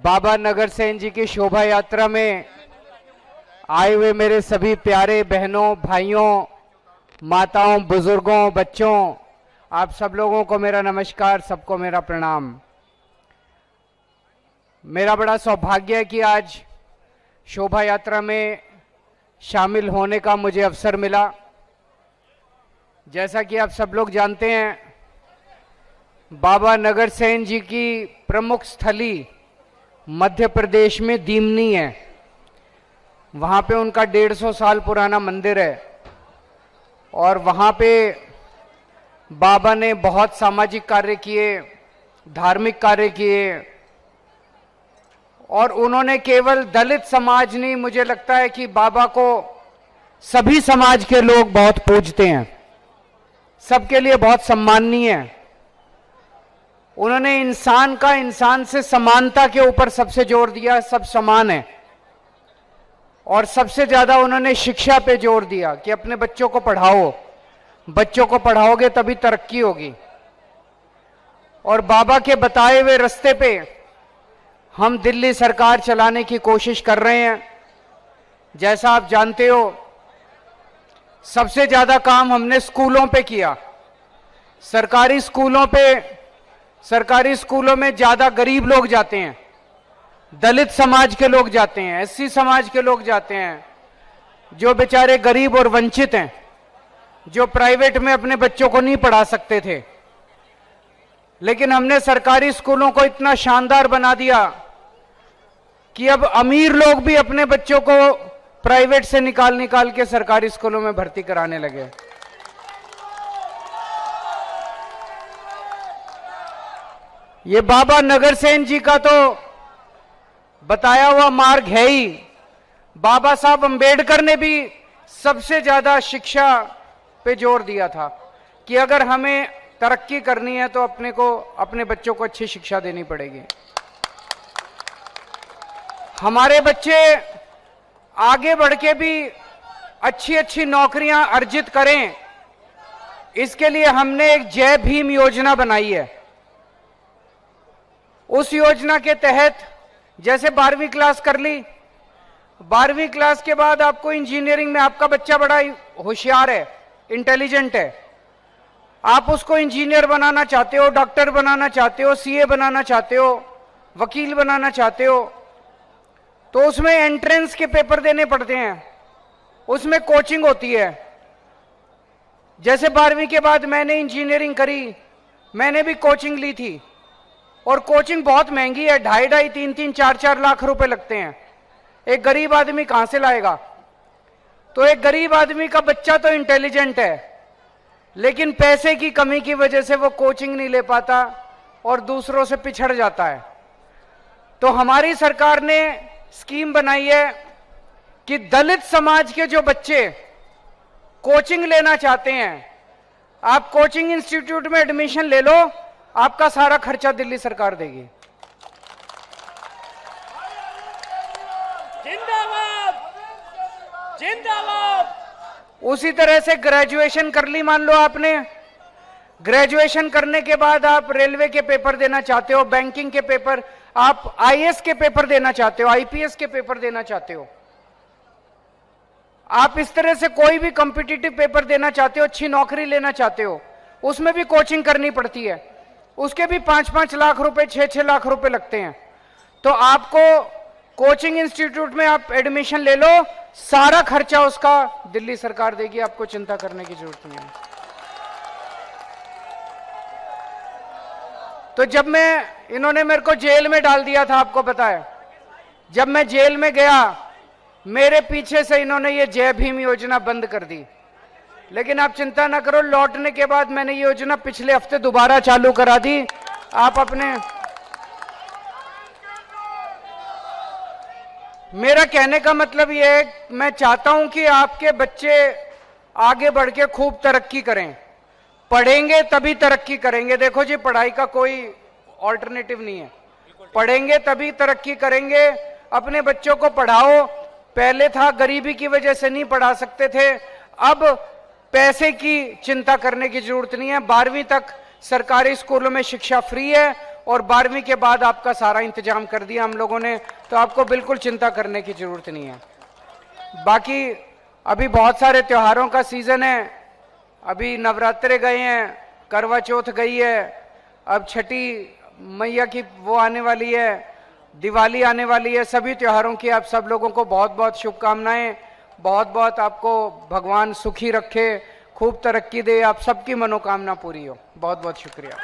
बाबा नगर सेन जी की शोभा यात्रा में आए हुए मेरे सभी प्यारे बहनों, भाइयों, माताओं, बुजुर्गों, बच्चों, आप सब लोगों को मेरा नमस्कार, सबको मेरा प्रणाम। मेरा बड़ा सौभाग्य है कि आज शोभा यात्रा में शामिल होने का मुझे अवसर मिला। जैसा कि आप सब लोग जानते हैं, बाबा नगर सेन जी की प्रमुख स्थली मध्य प्रदेश में दीमनी है। वहाँ पे उनका 150 साल पुराना मंदिर है और वहाँ पे बाबा ने बहुत सामाजिक कार्य किए, धार्मिक कार्य किए और उन्होंने केवल दलित समाज नहीं, मुझे लगता है कि बाबा को सभी समाज के लोग बहुत पूजते हैं, सबके लिए बहुत सम्माननीय है। उन्होंने इंसान से समानता के ऊपर सबसे जोर दिया, सब समान है। और सबसे ज्यादा उन्होंने शिक्षा पे जोर दिया कि अपने बच्चों को पढ़ाओ, बच्चों को पढ़ाओगे तभी तरक्की होगी। और बाबा के बताए हुए रास्ते पे हम दिल्ली सरकार चलाने की कोशिश कर रहे हैं। जैसा आप जानते हो, सबसे ज्यादा काम हमने स्कूलों पे किया। सरकारी स्कूलों में ज्यादा गरीब लोग जाते हैं, दलित समाज के लोग जाते हैं, एससी समाज के लोग जाते हैं, जो बेचारे गरीब और वंचित हैं, जो प्राइवेट में अपने बच्चों को नहीं पढ़ा सकते थे। लेकिन हमने सरकारी स्कूलों को इतना शानदार बना दिया कि अब अमीर लोग भी अपने बच्चों को प्राइवेट से निकाल के सरकारी स्कूलों में भर्ती कराने लगे। ये बाबा नगर सेन जी का तो बताया हुआ मार्ग है ही। बाबा साहब अंबेडकर ने भी सबसे ज्यादा शिक्षा पे जोर दिया था कि अगर हमें तरक्की करनी है तो अपने बच्चों को अच्छी शिक्षा देनी पड़ेगी। हमारे बच्चे आगे बढ़ के भी अच्छी अच्छी नौकरियां अर्जित करें, इसके लिए हमने एक जय भीम योजना बनाई है। उस योजना के तहत जैसे 12वीं क्लास कर ली, 12वीं क्लास के बाद आपको इंजीनियरिंग में, आपका बच्चा बड़ा होशियार है, इंटेलिजेंट है, आप उसको इंजीनियर बनाना चाहते हो, डॉक्टर बनाना चाहते हो, सीए बनाना चाहते हो, वकील बनाना चाहते हो, तो उसमें एंट्रेंस के पेपर देने पड़ते हैं, उसमें कोचिंग होती है। जैसे 12वीं के बाद मैंने इंजीनियरिंग करी, मैंने भी कोचिंग ली थी और कोचिंग बहुत महंगी है, 2.5 3 4 लाख रुपए लगते हैं। एक गरीब आदमी कहां से लाएगा? तो एक गरीब आदमी का बच्चा तो इंटेलिजेंट है, लेकिन पैसे की कमी की वजह से वो कोचिंग नहीं ले पाता और दूसरों से पिछड़ जाता है। तो हमारी सरकार ने स्कीम बनाई है कि दलित समाज के जो बच्चे कोचिंग लेना चाहते हैं, आप कोचिंग इंस्टीट्यूट में एडमिशन ले लो, आपका सारा खर्चा दिल्ली सरकार देगी। जिंदाबाद, जिंदाबाद। उसी तरह से ग्रेजुएशन कर ली, मान लो आपने ग्रेजुएशन करने के बाद आप रेलवे के पेपर देना चाहते हो, बैंकिंग के पेपर, आप आईएएस के पेपर देना चाहते हो, आईपीएस के पेपर देना चाहते हो, आप इस तरह से कोई भी कॉम्पिटिटिव पेपर देना चाहते हो, अच्छी नौकरी लेना चाहते हो, उसमें भी कोचिंग करनी पड़ती है। उसके भी 5-5 लाख रुपए, 6-6 लाख रुपए लगते हैं। तो आपको कोचिंग इंस्टीट्यूट में आप एडमिशन ले लो, सारा खर्चा उसका दिल्ली सरकार देगी, आपको चिंता करने की जरूरत नहीं है। तो जब इन्होंने मेरे को जेल में डाल दिया था, आपको पता है, जब मैं जेल में गया, मेरे पीछे से इन्होंने ये जय भीम योजना बंद कर दी। लेकिन आप चिंता ना करो, लौटने के बाद मैंने ये योजना पिछले हफ्ते दोबारा चालू करा दी। आप मेरा कहने का मतलब ये है, मैं चाहता हूं कि आपके बच्चे आगे बढ़ के खूब तरक्की करें, पढ़ेंगे तभी तरक्की करेंगे। देखो जी, पढ़ाई का कोई ऑल्टरनेटिव नहीं है, पढ़ेंगे तभी तरक्की करेंगे। अपने बच्चों को पढ़ाओ। पहले था गरीबी की वजह से नहीं पढ़ा सकते थे, अब पैसे की चिंता करने की जरूरत नहीं है। 12वीं तक सरकारी स्कूलों में शिक्षा फ्री है और 12वीं के बाद आपका सारा इंतजाम कर दिया हम लोगों ने, तो आपको बिल्कुल चिंता करने की जरूरत नहीं है। बाकी अभी बहुत सारे त्योहारों का सीजन है, अभी नवरात्रे गए हैं, करवा चौथ गई है, अब छठी मैया की वो आने वाली है, दिवाली आने वाली है। सभी त्योहारों की आप सब लोगों को बहुत बहुत शुभकामनाएं। बहुत बहुत आपको भगवान सुखी रखे, खूब तरक्की दे, आप सबकी मनोकामना पूरी हो। बहुत बहुत शुक्रिया।